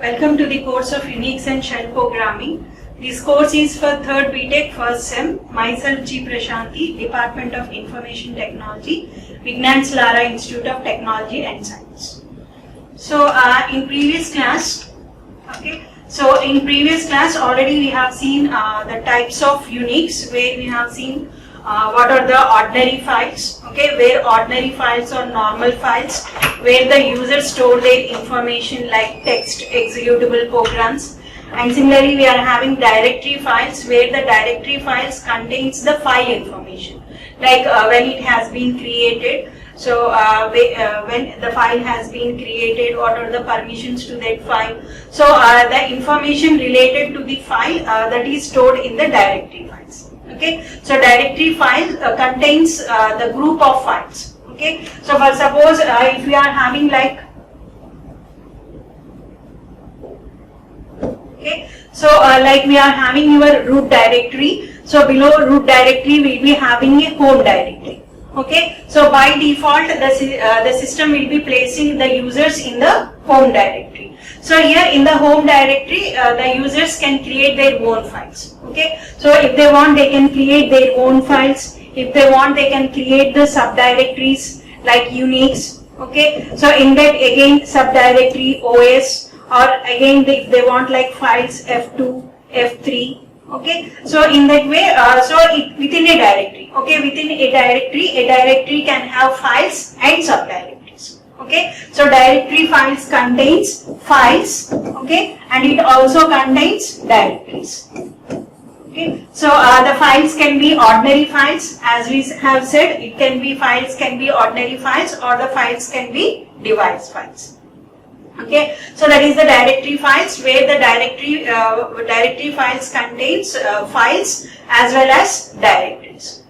Welcome to the course of Unix and Shell Programming. This course is for 3rd BTech first sem. Myself G. Prashanti, Department of Information Technology, Vignan Lara Institute of Technology and Science. So in previous class, already we have seen the types of Unix, where we have seen what are the ordinary files, where ordinary files are normal files, where the user store their information like text, executable programs. And similarly, we are having directory files, where the directory files contains the file information, like when it has been created. So when the file has been created, what are the permissions to that file? So the information related to the file that is stored in the directory files. So directory file contains the group of files. So for suppose if we are having like like we are having your root directory. So below root directory we will be having a home directory. So by default the system will be placing the users in the home directory. So here in the home directory the users can create their own files. So if they want, they can create their own files. If they want, they can create the subdirectories like Unix. So in that again subdirectory OS, or again if they want like files F2, F3. So in that way, within a directory, within a directory can have files and subdirectories. So directory files contains files, and it also contains directories. So the files can be ordinary files, as we have said. It can be files, can be ordinary files, or the files can be device files. So that is the directory files, where the directory files contains files as well as directories.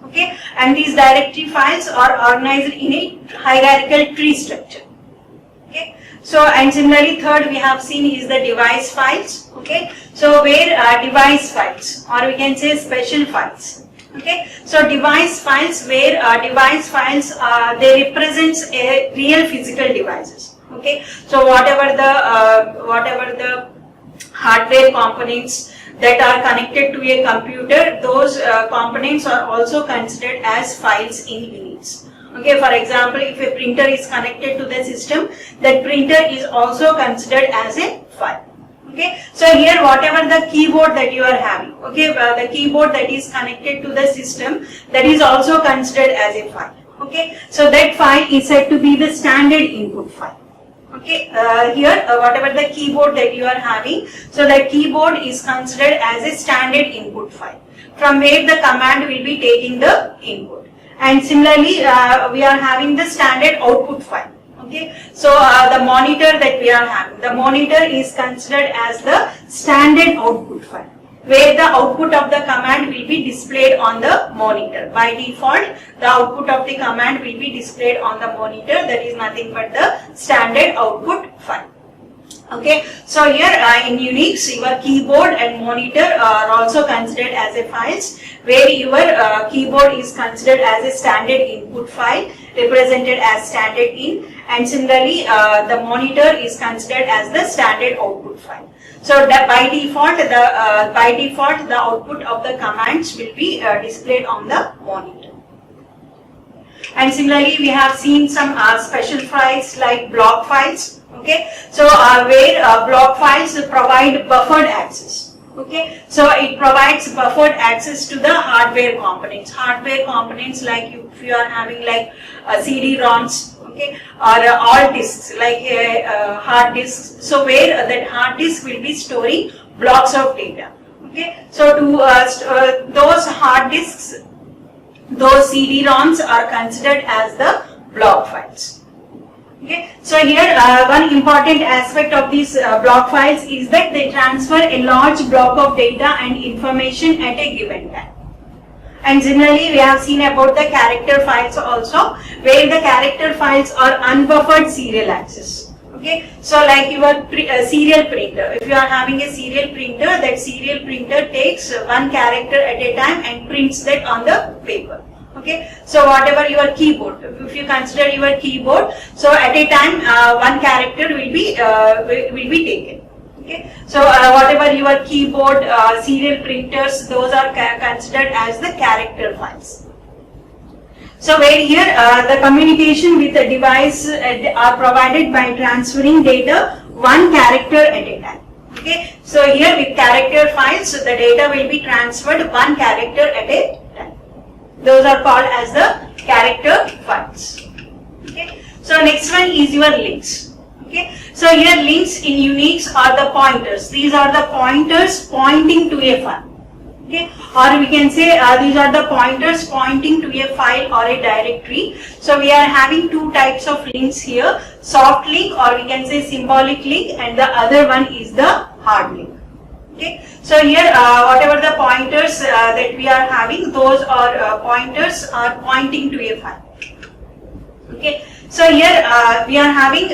And these directory files are organized in a hierarchical tree structure. So and similarly, third we have seen is the device files. So where device files, or we can say special files. So device files, where device files they represents a real physical devices. So whatever the hardware components that are connected to a computer, those components are also considered as files in Unix. For example, if a printer is connected to the system, that printer is also considered as a file. So here whatever the keyboard that you are having, the keyboard that is connected to the system, that is also considered as a file. So that file is said to be the standard input file. Here whatever the keyboard that you are having, so that keyboard is considered as a standard input file, from where the command will be taking the input. And similarly we are having the standard output file. So the monitor that we are having, the monitor is considered as the standard output file, where the output of the command will be displayed on the monitor. By default, the output of the command will be displayed on the monitor. That is nothing but the standard output file. So here in Unix, your keyboard and monitor are also considered as a files, where your keyboard is considered as a standard input file, represented as standard in, and similarly the monitor is considered as the standard output file. So that by default the output of the commands will be displayed on the monitor. And similarly, we have seen some special files like block files. So where block files provide buffered access. So it provides buffered access to the hardware components. Hardware components like if you are having like CD-ROMs, or all disks like hard disks. So where that hard disk will be storing blocks of data. So to those hard disks, those CD-ROMs are considered as the block files. So here one important aspect of these block files is that they transfer a large block of data and information at a given time. And similarly, we have seen about the character files also, where the character files are unbuffered serial access. So like your serial printer, if you are having a serial printer, that serial printer takes one character at a time and prints that on the paper. So whatever your keyboard, if you consider your keyboard, so at a time one character will be taken. Okay, so whatever your keyboard, serial printers, those are considered as the character files. So where here the communication with the device are provided by transferring data one character at a time. Okay, so here with character files, the data will be transferred one character at a time. Those are called as the character files. Okay, so next one is your links. Okay, so here links in Unix are the pointers. These are the pointers pointing to a file. Okay, or we can say these are the pointers pointing to a file or a directory. So we are having two types of links here, soft link or we can say symbolic link, and the other one is the hard link. Okay, so here whatever the pointers that we are having, those are pointers are pointing to a file. Okay, so here we are having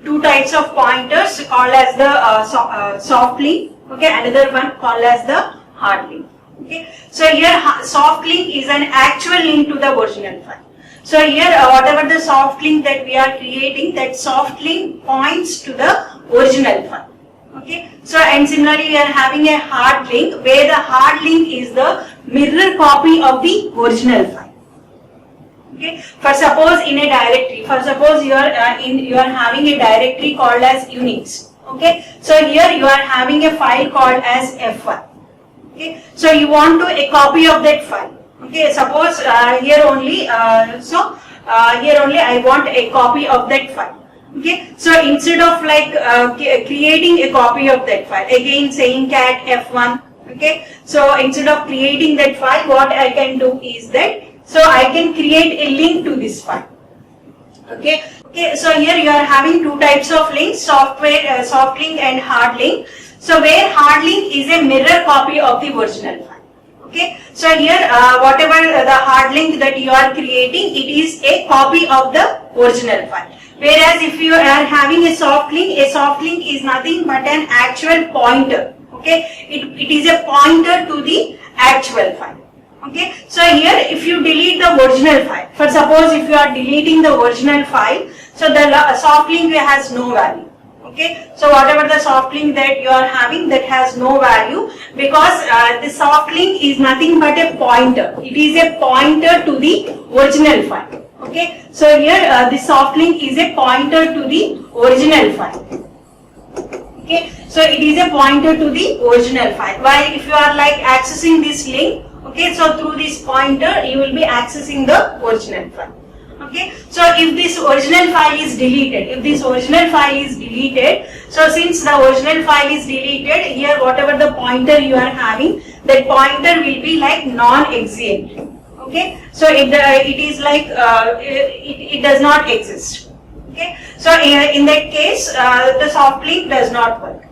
two types of pointers called as the soft link. Okay, another one called as the hard link. Okay, so here soft link is an actual link to the original file. So here whatever the soft link that we are creating, that soft link points to the original file. Okay, so and similarly we are having a hard link where the hard link is the mirror copy of the original file. Okay, for suppose in a directory, for suppose you are having a directory called as Unix. Okay, so here you are having a file called as F1. Okay, so you want to a copy of that file. Okay, suppose here only here only I want a copy of that file. Okay, so instead of like creating a copy of that file, again saying cat F1. Okay, so instead of creating that file, what I can do is that, so I can create a link to this file. Okay, okay, so here you are having two types of links, soft link and hard link. So where hard link is a mirror copy of the original file. Okay, so here whatever the hard link that you are creating, it is a copy of the original file. Whereas if you are having a soft link is nothing but an actual pointer. Okay, it is a pointer to the actual file. Okay, so here if you delete the original file, for suppose if you are deleting the original file, so the soft link has no value. Okay, so whatever the soft link that you are having, that has no value, because the soft link is nothing but a pointer. It is a pointer to the original file. Okay, so here the soft link is a pointer to the original file. Okay, so it is a pointer to the original file. While if you are like accessing this link, okay, so through this pointer you will be accessing the original file. Okay, so if this original file is deleted, so since the original file is deleted, here whatever the pointer you are having, that pointer will be like non-existent. Okay, so it is like it does not exist. Okay, so in that case the soft link does not work.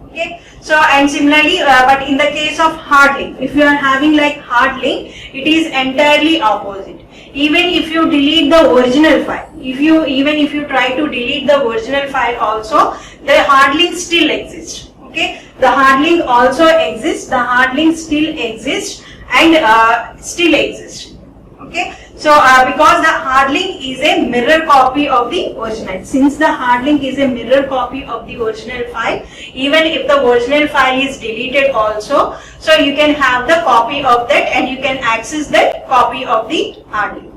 Okay, so and similarly but in the case of hard link, if you are having like hard link, it is entirely opposite. Even if you delete the original file, even if you try to delete the original file also, the hard link still exists. Okay, the hard link also exists, the hard link still exists and still exists. Okay, so because the hard link is a mirror copy of the original, since the hard link is a mirror copy of the original file, even if the original file is deleted also, so you can have the copy of that and you can access that copy of the hard link.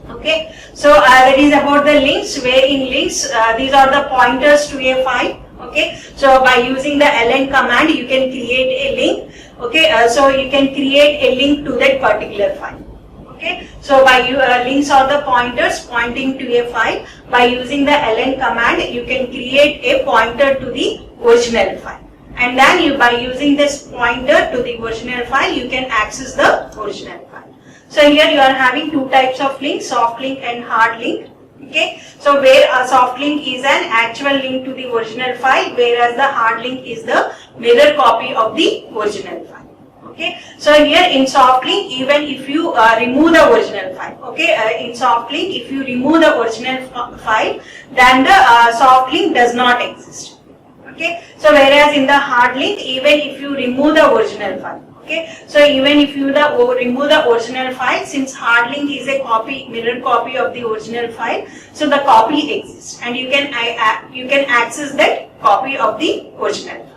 Okay, so that is about the links, where in links these are the pointers to a file. Okay, so by using the ln command you can create a link. Okay, so you can create a link to that particular file. Okay, so by links are the pointers pointing to a file. By using the ln command you can create a pointer to the original file, and then by using this pointer to the original file you can access the original file. So here you are having two types of links, soft link and hard link. Okay, so where a soft link is an actual link to the original file, whereas the hard link is the mirror copy of the original file. Okay, so here in soft link, even if you remove the original file, okay, in soft link if you remove the original file, then the soft link does not exist. Okay, so whereas in the hard link, even if you remove the original file, okay, so even if you remove the original file, since hard link is a mirror copy of the original file, so the copy exists and you can access that copy of the original.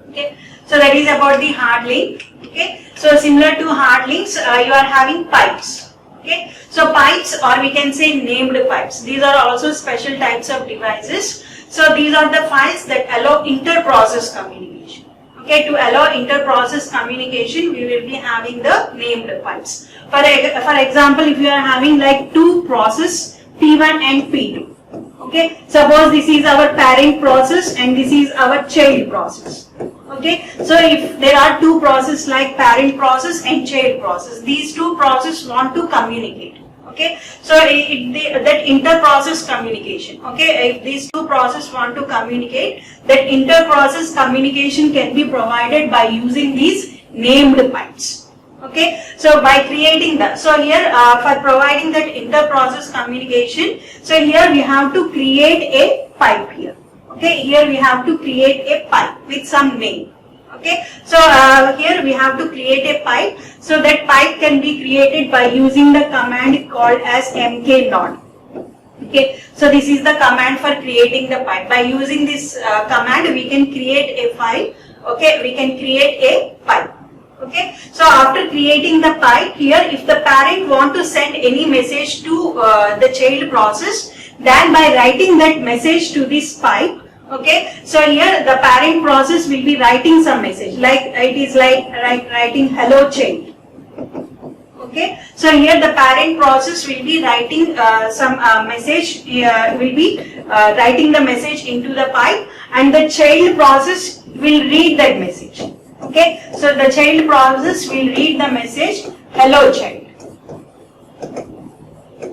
Okay, so that is about the hard link. Okay, so similar to hard links, you are having pipes. Okay, so pipes, or we can say named pipes, these are also special types of devices. So these are the files that allow inter-process communication. Okay, to allow inter-process communication, we will be having the named pipes. For example, if you are having like two process P1 and P2. Okay, suppose this is our parent process and this is our child process. Okay, so if there are two processes like parent process and child process, these two processes want to communicate. Okay, so that inter-process communication. Okay, if these two processes want to communicate, that inter-process communication can be provided by using these named pipes. Okay, so by creating that, so here for providing that inter-process communication, so here we have to create a pipe here. Okay, here we have to create a pipe with some name. Okay, so here we have to create a pipe. So that pipe can be created by using the command called as mknode. Okay, so this is the command for creating the pipe. By using this command, we can create a file. Okay, we can create a pipe. Okay, so after creating the pipe, here if the parent want to send any message to the child process, then by writing that message to this pipe, okay, so here the parent process will be writing some message, like it is like writing hello child. Okay, so here the parent process will be writing some message, will be writing the message into the pipe, and the child process will read that message. Okay, so the child process will read the message hello child.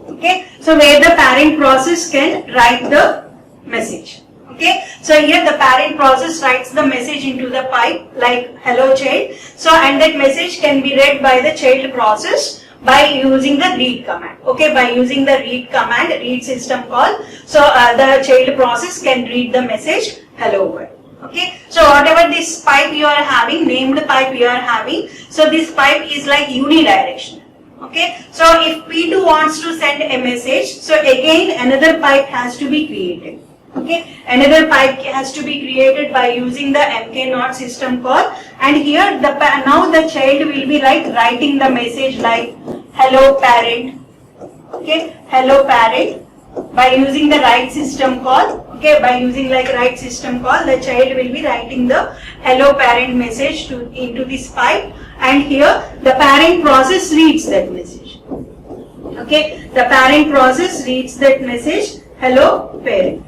Okay, so where the parent process can write the message. Okay, so here the parent process writes the message into the pipe like hello child. So and that message can be read by the child process by using the read command. Okay, by using the read command, read system call. So the child process can read the message hello world. Okay, so whatever this pipe you are having, named pipe you are having, so this pipe is like unidirectional. Okay, so if P2 wants to send a message, so again another pipe has to be created. Okay, another pipe has to be created by using the mknode system call, and here now the child will be like writing the message like hello parent. Okay, hello parent, by using the write system call. Okay, by using like write system call, the child will be writing the hello parent message into this pipe, and here the parent process reads that message. Okay, the parent process reads that message hello parent.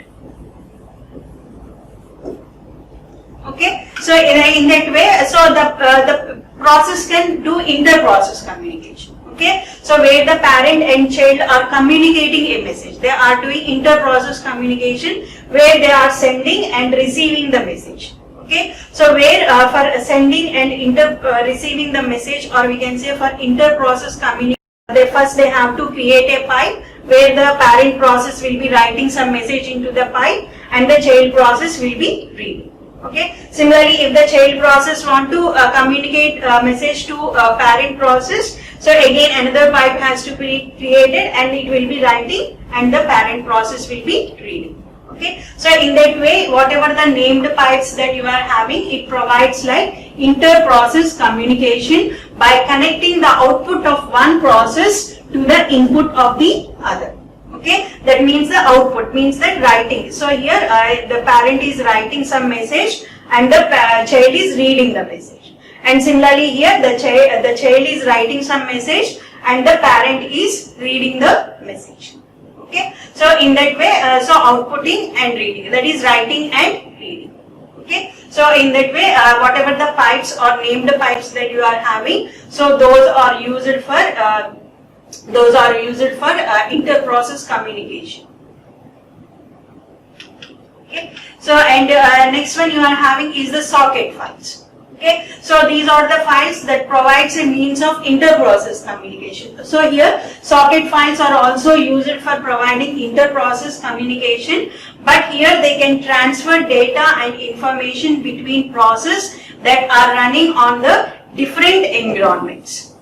Okay, so in that way, so the process can do inter-process communication. Okay, so where the parent and child are communicating a message, they are doing inter-process communication where they are sending and receiving the message. Okay, so where for sending and receiving the message, or we can say for inter-process communication, first they have to create a pipe where the parent process will be writing some message into the pipe and the child process will be reading. Okay, similarly if the child process want to communicate a message to parent process, so again another pipe has to be created and it will be writing and the parent process will be reading. Okay, so in that way whatever the named pipes that you are having, it provides like inter-process communication by connecting the output of one process to the input of the other. Okay, that means the output means that writing. So here the parent is writing some message and the child is reading the message. And similarly here the child is writing some message and the parent is reading the message. Okay, so in that way, so outputting and reading, that is writing and reading. Okay, so in that way, whatever the pipes or named pipes that you are having, so those are used for inter-process communication. Okay, so and next one you are having is the socket files. Okay, so these are the files that provides a means of inter-process communication. So here socket files are also used for providing inter-process communication, but here they can transfer data and information between processes that are running on the different environments.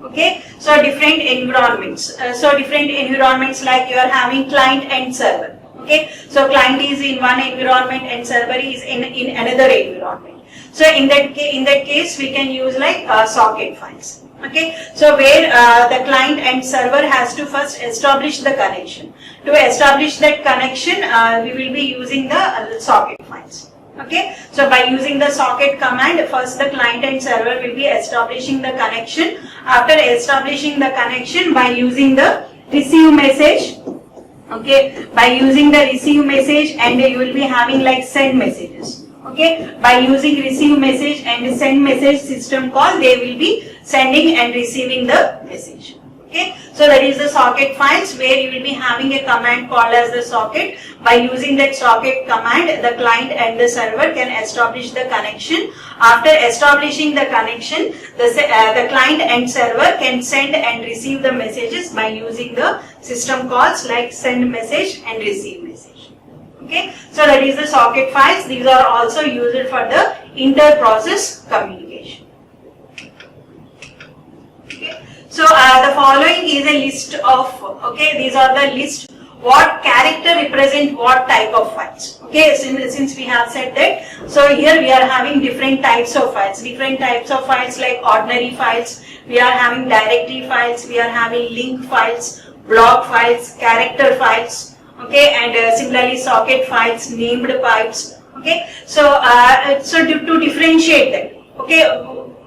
Okay, so different environments. Different environments like you are having client and server. Okay, so client is in one environment and server is in another environment. So in that case, we can use like socket files. Okay, so where the client and server has to first establish the connection. To establish that connection, we will be using the socket files. Okay, so by using the socket command, first the client and server will be establishing the connection. After establishing the connection, by using the receive message, okay, by using the receive message, and you will be having like send messages. Okay, by using receive message and send message system call, they will be sending and receiving the message. Okay, so that is the socket files, where you will be having a command called as the socket. By using that socket command, the client and the server can establish the connection. After establishing the connection, the client and server can send and receive the messages by using the system calls like send message and receive message. Okay, so that is the socket files. These are also used for the inter-process communication. Okay. So the following is a list of, okay, these are the list what character represent what type of files. Okay, since we have said that, so here we are having different types of files like ordinary files, we are having directory files, we are having link files, block files, character files, okay, and similarly socket files, named pipes. Okay, so to differentiate that, okay,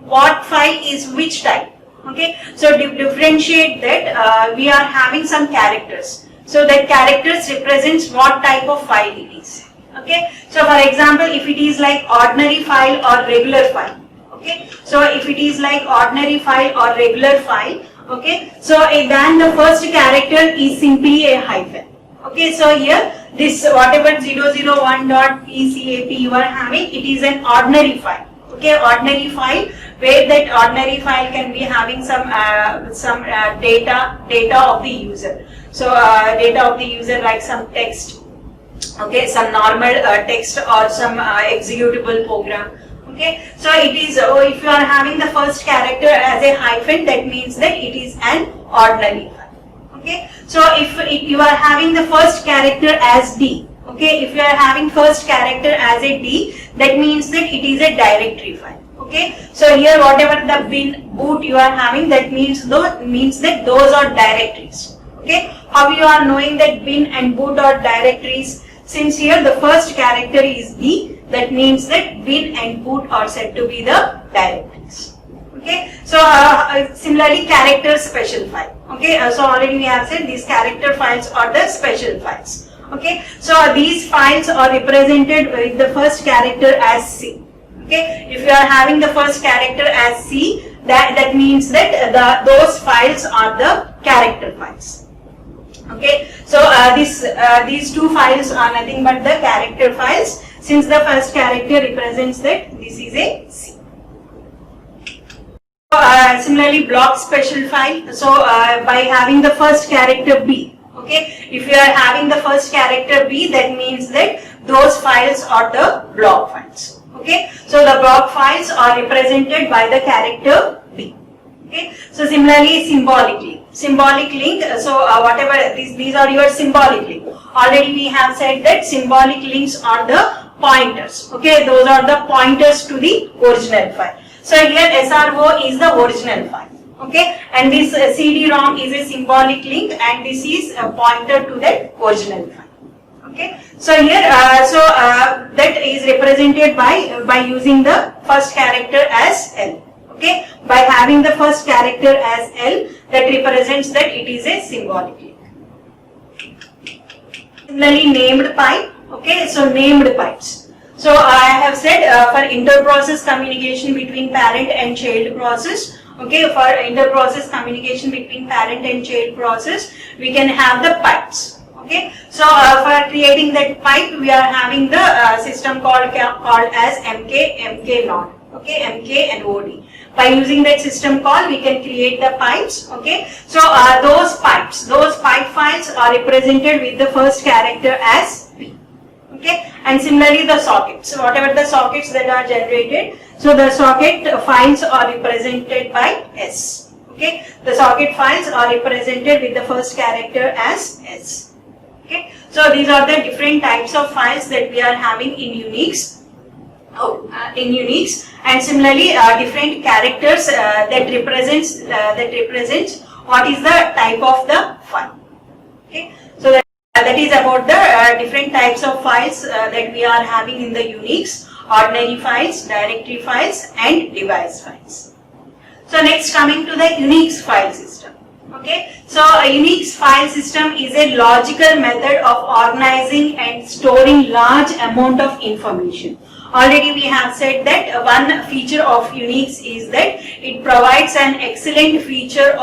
what file is which type. Okay, so to differentiate that, we are having some characters. So that characters represents what type of file it is. Okay, so for example, if it is like ordinary file or regular file. Okay, so if it is like ordinary file or regular file, okay, so then the first character is simply a hyphen. Okay, so here this whatever 001.ecap you are having, it is an ordinary file. Okay, ordinary file, where that ordinary file can be having some data of the user. So data of the user like some text, okay, some normal text or some executable program. Okay, so it is, if you are having the first character as a hyphen, that means that it is an ordinary file. Okay, so if you are having the first character as D, okay, if you are having first character as a D, that means that it is a directory file. Okay, so here whatever the bin boot you are having, that means that those are directories. Okay, how you are knowing that bin and boot are directories? Since here the first character is D, that means that bin and boot are said to be the directories. Okay, so similarly character special file. Okay, so already we have said these character files are the special files. Okay, so these files are represented with the first character as C. Okay, if you are having the first character as C, that means that those files are the character files. Okay, so these two files are nothing but the character files, since the first character represents that this is a C. Similarly, block special file. So by having the first character B, okay, if you are having the first character B, that means that those files are the block files. Okay, so the block files are represented by the character B. Okay, so similarly symbolic link, so whatever these are your symbolic link. Already we have said that symbolic links are the pointers. Okay, those are the pointers to the original file. So here SRO is the original file. Okay, and this CD-ROM is a symbolic link, and this is a pointer to that original file. Okay, so here that is represented by using the first character as L. Okay, by having the first character as L, that represents that it is a symbolic link. Similarly, named pipe. Okay, so named pipes. So I have said for inter-process communication between parent and child process. Okay, for inter-process communication between parent and child process, we can have the pipes. Okay, so for creating that pipe, we are having the system called as MK node. Okay, MK and OD. By using that system call, we can create the pipes. Okay, so those pipe files are represented with the first character as P. Okay, and similarly the sockets. So whatever the sockets that are generated, so the socket files are represented by S. Okay, the socket files are represented with the first character as S. Okay, so these are the different types of files that we are having in Unix. And similarly different characters that represents what is the type of the file. Okay, so that is about the different types of files that we are having in the Unix: ordinary files, directory files, and device files. So next, coming to the Unix file system. Okay, so a Unix file system is a logical method of organizing and storing large amount of information. Already we have said that one feature of Unix is that it provides an excellent feature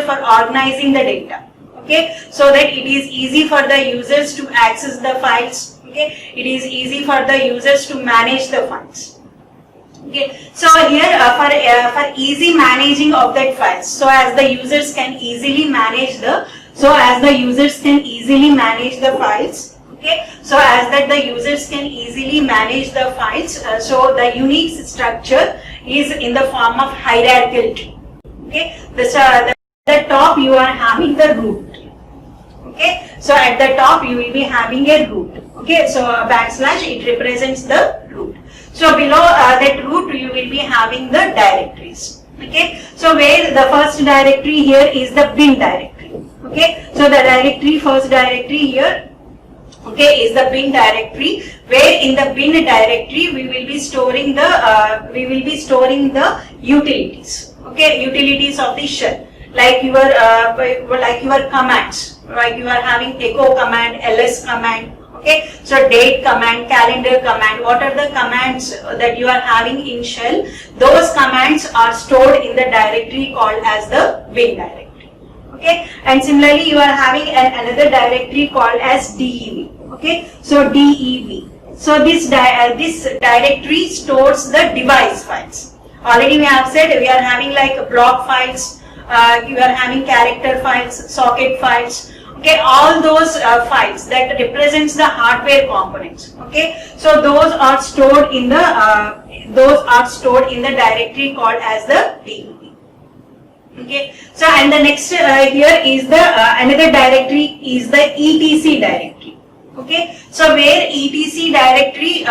for organizing the data. Okay, so that it is easy for the users to access the files. Okay, it is easy for the users to manage the files. Okay, so here for easy managing of that files, so as the users can easily manage the files. Okay, so as that the users can easily manage the files, so the Unix structure is in the form of hierarchical tree. Okay, the top you are having the root. Okay, so at the top you will be having a root. Okay, so / it represents the root. So below that root you will be having the directories. Okay, so where the first directory here is the bin directory. Okay, so the first directory here, okay, is the bin directory, where in the bin directory we will be storing the utilities. Okay, utilities of the shell, like your commands, like you are having echo command, ls command. Okay, so date command, calendar command, what are the commands that you are having in shell? Those commands are stored in the directory called as the bin directory. Okay, and similarly you are having another directory called as dev. Okay, so dev. So this directory stores the device files. Already we have said we are having like block files, you are having character files, socket files. Okay, all those files that represents the hardware components. Okay, so those are stored in the directory called as the dev. Okay, so and the next here is the another directory is the etc directory. Okay, so where etc directory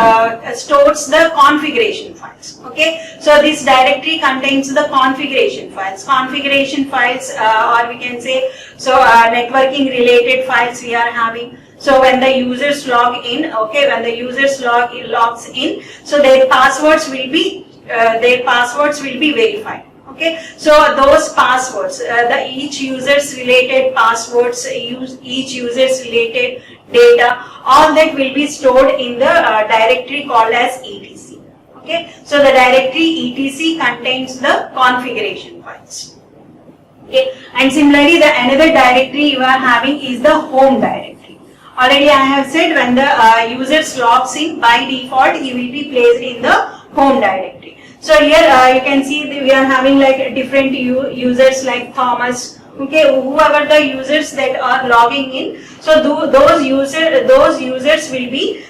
stores the configuration files. Okay, so this directory contains the configuration files. Or we can say, so networking related files we are having. So when the users log in, okay, when the users logs in, so their passwords will be verified. Okay, so those passwords, each user's related passwords, each user's related data, all that will be stored in the directory called as etc. Okay, so the directory etc contains the configuration files. Okay, and similarly the another directory you are having is the home directory. Already I have said when the users logs in, by default he will be placed in the home directory. So here you can see we are having like different users like Thomas. Okay, whoever the users that are logging in, so those users will be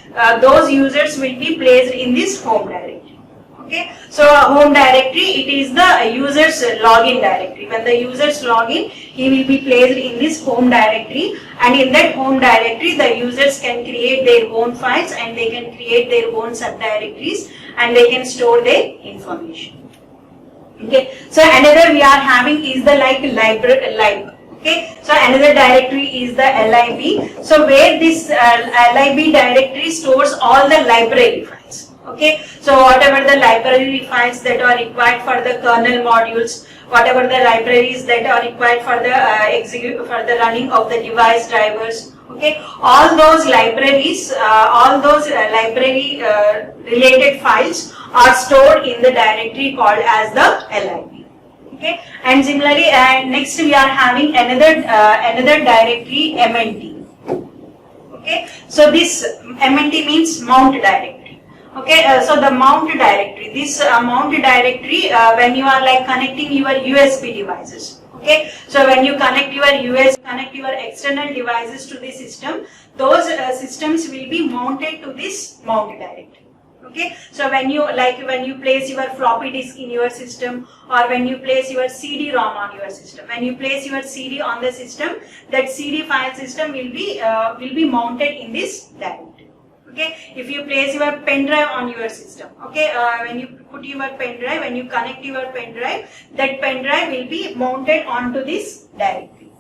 placed in this home directory. Okay, so home directory, it is the users login directory. When the users log in, he will be placed in this home directory, and in that home directory the users can create their own files and they can create their own subdirectories and they can store their information. Okay, so another we are having is the lib. Okay, so another directory is the lib. So where this lib directory stores all the library files. Okay, so whatever the library files that are required for the kernel modules, whatever the libraries that are required for the running of the device drivers. Okay, all those libraries, library related files are stored in the directory called as the lib. Okay, and similarly, next we are having another directory mnt. Okay, so this mnt means mount directory. Okay, so the mount directory. This mount directory, when you are like connecting your USB devices. Okay, so when you connect your external devices to the system, those systems will be mounted to this mount directory. Okay, so when you place your floppy disk in your system, or when you place your CD-ROM on your system, when you place your CD on the system, that CD file system will be mounted in this directory. Okay, if you place your pen drive on your system, okay, when you put your pen drive, when you connect your pen drive, that pen drive will be mounted onto this directory.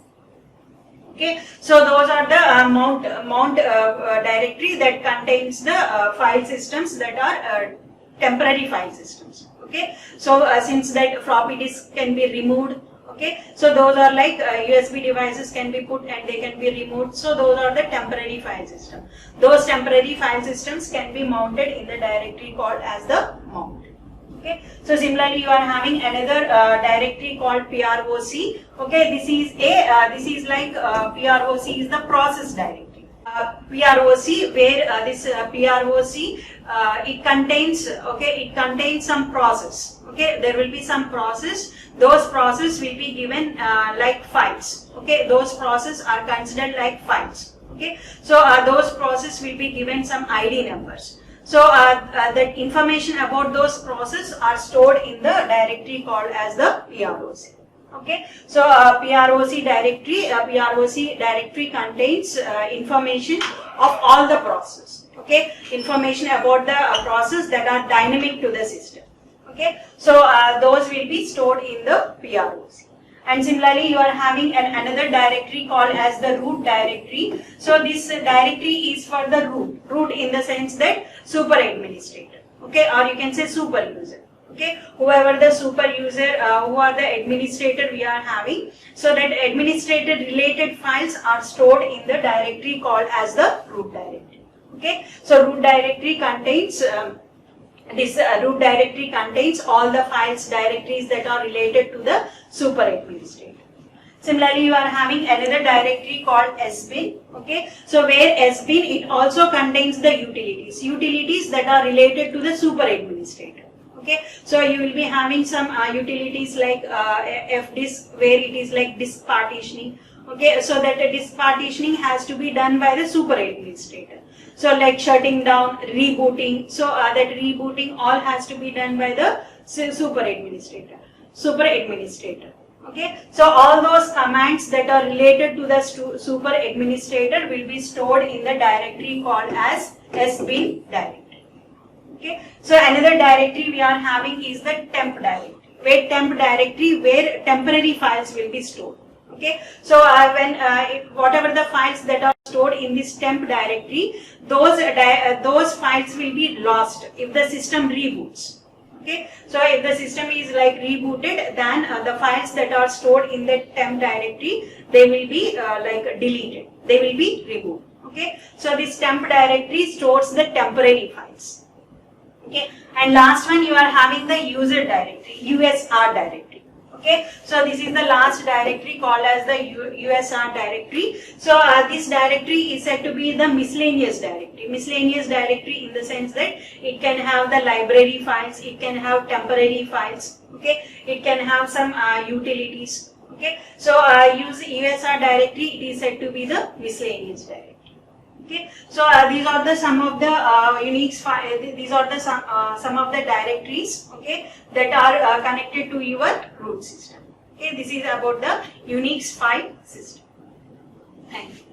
Okay, so those are the mount directory that contains the file systems that are temporary file systems. Okay, so since that floppy disk can be removed, okay, so those are like USB devices can be put and they can be removed. So those are the temporary file system. Those temporary file systems can be mounted in the directory called as the mount. Okay, so similarly you are having another directory called PROC. Okay, this is like PROC is the process directory. PROC, where this PROC it contains some process. Okay, there will be some process. Those process will be given like files. Okay, those process are considered like files. Okay, so those process will be given some ID numbers. So the information about those processes are stored in the directory called as the PROC. Okay, so PROC directory contains information of all the processes. Okay, information about the process that are dynamic to the system. Okay, so those will be stored in the PROC. And similarly, you are having another directory called as the root directory. So this directory is for the root in the sense that super administrator, okay, or you can say super user. Okay, whoever the super user, who are the administrator we are having, so that administrator related files are stored in the directory called as the root directory. Okay, so root directory contains root directory contains all the files directories that are related to the super administrator. Similarly, you are having another directory called sbin. Okay, so where sbin, it also contains the utilities that are related to the super administrator. Okay, so you will be having some utilities like fdisk, where it is like disk partitioning. Okay, so that disk partitioning has to be done by the super administrator. So like shutting down, rebooting, so that rebooting all has to be done by the super administrator. Okay, so all those commands that are related to the super administrator will be stored in the directory called as sbin directory. Okay, so another directory we are having is the temp directory, where temporary files will be stored. Okay, so whatever the files that are stored in this temp directory, those files will be lost if the system reboots. Okay, so if the system is like rebooted, then the files that are stored in the temp directory, they will be like deleted. They will be removed. Okay, so this temp directory stores the temporary files. Okay, and last one you are having the user directory, USR directory. Okay, so this is the last directory called as the USR directory. So this directory is said to be the miscellaneous directory. Miscellaneous directory in the sense that it can have the library files, it can have temporary files. Okay, it can have some utilities. Okay, so USR directory, it is said to be the miscellaneous directory. Okay, so these are the some of the Unix these are the some of the directories, okay, that are connected to your root system. Okay, this is about the Unix file system. Thank you.